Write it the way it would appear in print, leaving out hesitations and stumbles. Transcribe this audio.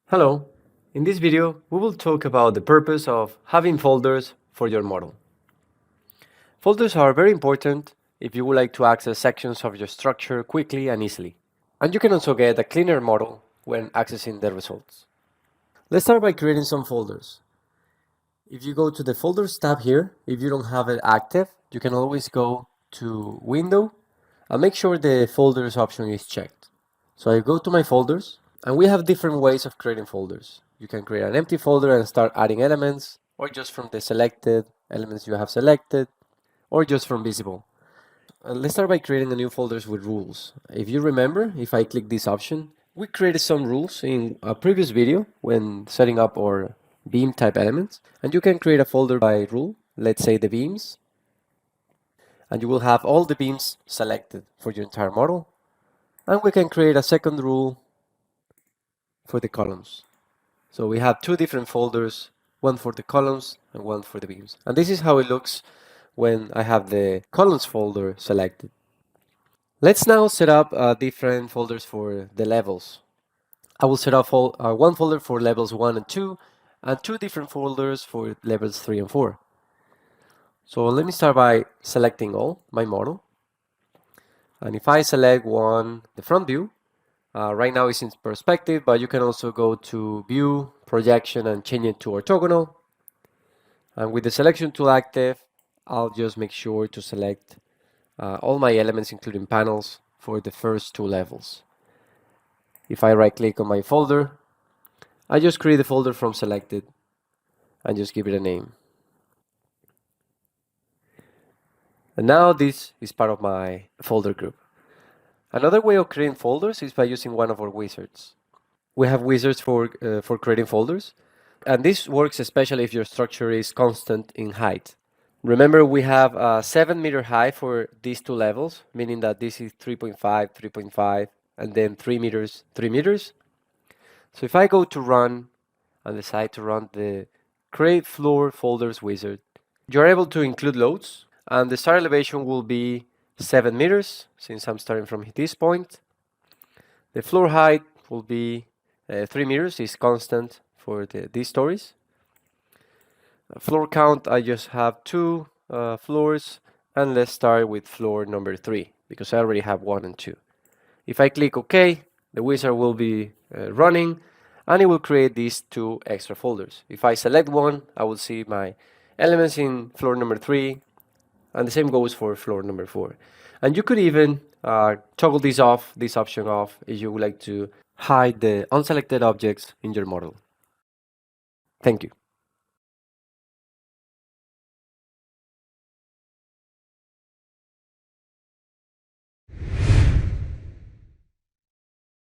Hello. In this video, we will talk about the purpose of having folders for your model. Folders are very important if you would like to access sections of your structure quickly and easily. And you can also get a cleaner model when accessing the results. Let's start by creating some folders. If you go to the Folders tab here, if you don't have it active, you can always go to Window and make sure the Folders option is checked. So I go to my folders, and we have different ways of creating folders. You can create an empty folder and start adding elements, or just from the selected elements you have selected, or just from visible. Let's start by creating a new folders with rules. If you remember, if I click this option, we created some rules in a previous video when setting up our beam type elements, and you can create a folder by rule, let's say the beams, and you will have all the beams selected for your entire model. And we can create a second rule for the columns. So we have two different folders, one for the columns and one for the beams. And this is how it looks when I have the columns folder selected. Let's now set up different folders for the levels. I will set up one folder for levels 1 and 2, and two different folders for levels 3 and 4. So let me start by selecting all, my model. And if I select one, the front view, right now it's in perspective, but you can also go to View, Projection, and change it to orthogonal. And with the selection tool active, I'll just make sure to select all my elements, including panels, for the first two levels. If I right-click on my folder, I just create the folder from selected and just give it a name. And now this is part of my folder group. Another way of creating folders is by using one of our wizards. We have wizards for creating folders, and this works especially if your structure is constant in height. Remember, we have 7-meter high for these two levels, meaning that this is 3.5, 3.5, and then 3 meters, 3 meters. So if I go to run and decide to run the create floor folders wizard, you're able to include loads, and the start elevation will be 7 meters, since I'm starting from this point. The floor height will be 3 meters, is constant for these stories. Floor count, I just have 2 floors, and let's start with floor number 3, because I already have 1 and 2. If I click OK, the wizard will be running, and it will create these 2 extra folders. If I select one, I will see my elements in floor number 3, and the same goes for floor number 4. And you could even toggle this option off, if you would like to hide the unselected objects in your model. Thank you.